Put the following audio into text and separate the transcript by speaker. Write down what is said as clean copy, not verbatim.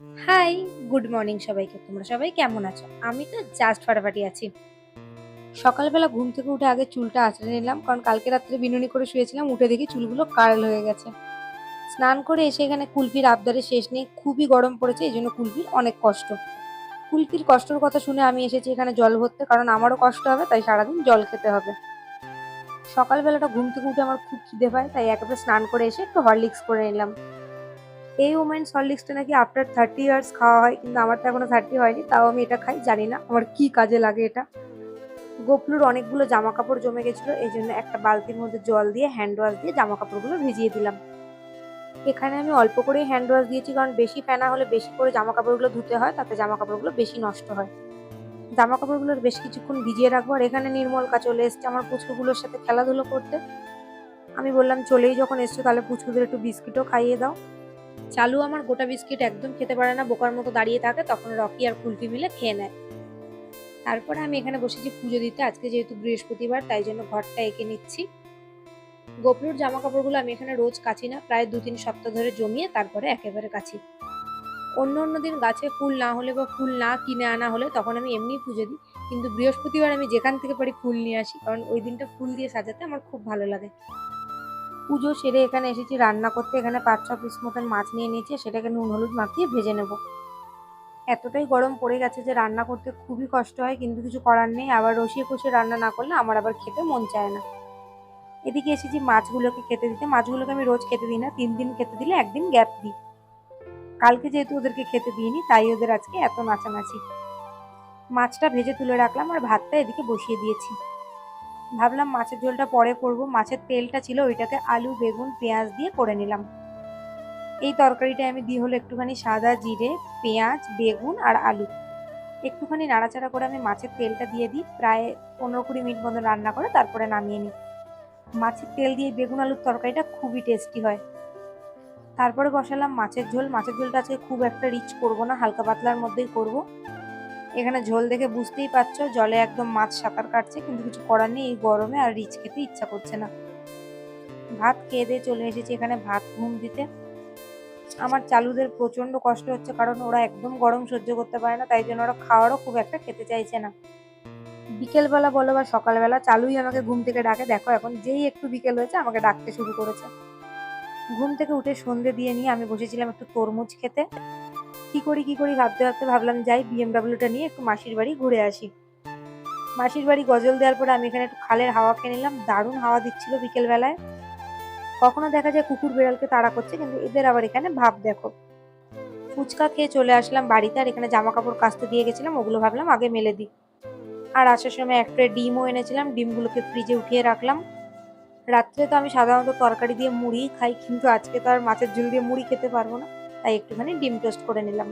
Speaker 1: High, good morning সবাইকে। তোমরা সবাই কেমন আছো? আমি তো জাস্ট ফাটাফাটি আছি। সকালবেলা ঘুম থেকে উঠে আগে চুলটা আঁচড়ে নিলাম, কারণ কালকে রাত্রে বিনুনি করে শুয়েছিলাম। উঠে দেখি চুলগুলো কার্ল হয়ে গেছে। স্নান করে এসে এখানে কুলফির আবদারের শেষ নেই। খুবই গরম পড়েছে, এই জন্য কুলফির অনেক কষ্ট। কুলফির কষ্টর কথা শুনে আমি এসেছি এখানে জল ভরতে, কারণ আমারও কষ্ট হবে, তাই সারাদিন জল খেতে হবে। সকালবেলাটা ঘুম থেকে উঠে আমার খুব খিদে পায়, তাই একেবারে স্নান করে এসে একটু হরলিক্স করে নিলাম। এই ওমেন্স হরলিক্সটা নাকি আফটার 30 ইয়ার্স খাওয়া হয়, কিন্তু আমার তো এখনো 30 হয়নি, তাও আমি এটা খাই। জানি না আমার কি কাজে লাগে এটা। গোপলুর অনেকগুলো জামা কাপড় জমে গেছিল, এই জন্য একটা বালতির মধ্যে জল দিয়ে হ্যান্ড ওয়াশ দিয়ে জামা কাপড়গুলো ভিজিয়ে দিলাম। এখানে আমি অল্প করেই হ্যান্ড ওয়াশ দিয়েছি, কারণ বেশি ফেনা হলে বেশি করে জামা কাপড়গুলো ধুতে হয়, তাতে জামা কাপড়গুলো বেশি নষ্ট হয়। জামা কাপড়গুলো বেশ কিছুক্ষণ ভিজিয়ে রাখবো। আর এখানে নির্মলকা চলে এসছে আমার পুচকুগুলোর সাথে খেলাধুলো করতে। আমি বললাম চলেই যখন এসছো তাহলে পুচকুদের একটু বিস্কিটও খাইয়ে দাও। চালু আমার গোটা বিস্কিট একদম খেতে পারে না, বোকার মতো দাঁড়িয়ে থাকে, তখন রকি আর কুলফি মিলে খেয়ে নেয়। তারপরে আমি এখানে বসেছি পুজো দিতে। আজকে যেহেতু বৃহস্পতিবার, তাই জন্য ঘরটা এঁকে নিচ্ছি। গোপলুর জামা কাপড়গুলো আমি এখানে রোজ কাচি না, প্রায় 2-3 সপ্তাহ ধরে জমিয়ে তারপরে একেবারে কাচি। অন্য অন্য দিন গাছে ফুল না হলে বা ফুল না কিনে আনা হলে তখন আমি এমনিই পুজো দিই, কিন্তু বৃহস্পতিবার আমি যেখান থেকে পারি ফুল নিয়ে আসি, কারণ ওই দিনটা ফুল দিয়ে সাজাতে আমার খুব ভালো লাগে। পুজো সেরে এখানে এসেছি রান্না করতে। এখানে 5-6 পিস মতন মাছ নিয়ে নিয়েছি, সেটাকে নুন হলুদ মাখিয়ে ভেজে নেব। এতটাই গরম পড়ে গেছে যে রান্না করতে খুবই কষ্ট হয়, কিন্তু কিছু করার নেই। আবার রসিয়ে কষিয়ে রান্না না করলে আমার আবার খেতে মন চায় না। এদিকে এসেছি মাছগুলোকে খেতে দিতে। মাছগুলোকে আমি রোজ খেতে দিই না, 3 দিন খেতে দিলে 1 দিন গ্যাপ দিই। কালকে যেহেতু ওদেরকে খেতে দিইনি, তাই ওদের আজকে এত নাচানাচি। মাছটা ভেজে তুলে রাখলাম আর ভাতটা এদিকে বসিয়ে দিয়েছি। ভাবলাম মাছের ঝোলটা পরে করব। মাছের তেলটা ছিল, ওইটাকে আলু বেগুন পেঁয়াজ দিয়ে করে নিলাম। এই তরকারিটা আমি দিই হলো একটুখানি সাদা জিরে, পেঁয়াজ, বেগুন আর আলু। একটুখানি নাড়াচাড়া করে আমি মাছের তেলটা দিয়ে দিই, প্রায় 15-20 মিনিট মতো রান্না করে তারপরে নামিয়ে নিই। মাছের তেল দিয়ে বেগুন আলুর তরকারিটা খুবই টেস্টি হয়। তারপরে বসালাম মাছের ঝোল। মাছের ঝোলটা আজকে খুব একটা রিচ করব না, হালকা পাতলার মধ্যেই করব। এখানে ঝোল দেখে বুঝতেই পারছো জলে একদম মাছ সাঁতার কাটছে, কিন্তু কিছু করার নেই, এই গরমে আর রিচ খেতে ইচ্ছা করছে না। ভাত খেয়ে দিয়ে চলে এসেছি এখানে ভাত ঘুম দিতে। আমার চালুদের প্রচন্ড কষ্ট হচ্ছে, কারণ ওরা একদম গরম সহ্য করতে পারে না, তাই জন্য ওরা খাওয়ারও খুব একটা খেতে চাইছে না। বিকেলবেলা বলো বা সকালবেলা চালুই আমাকে ঘুম থেকে ডাকে। দেখো এখন যেই একটু বিকেল হয়েছে আমাকে ডাকতে শুরু করেছে। ঘুম থেকে উঠে সন্ধে দিয়ে নিয়ে আমি বসেছিলাম একটু তরমুজ খেতে। কি করি ভাবতে ভাবতে ভাবলাম যাই বিএমডাব্লিউটা নিয়ে একটু মাসির বাড়ি ঘুরে আসি। মাসির বাড়ি গজল দেওয়ার পরে আমি এখানে একটু খালের হাওয়া খেয়ে নিলাম। দারুণ হাওয়া দিচ্ছিল বিকেল বেলায়। কখনো দেখা যায় কুকুর বেড়ালকে তাড়া করছে, কিন্তু এদের আবার এখানে ভাব দেখো। ফুচকা খেয়ে চলে আসলাম বাড়িতে। আর এখানে জামা কাপড় কাচতে দিয়ে গেছিলাম, ওগুলো ভাবলাম আগে মেলে দিই। আর আসার সময় এক ট্রে ডিমও এনেছিলাম, ডিমগুলোকে ফ্রিজে উঠিয়ে রাখলাম। রাত্রে তো আমি সাধারণত তরকারি দিয়ে মুড়ি খাই, কিন্তু আজকে তো আর মাছের ঝোল দিয়ে মুড়ি খেতে পারবো না, তাই একটুখানি ডিম টোস্ট করে নিলাম।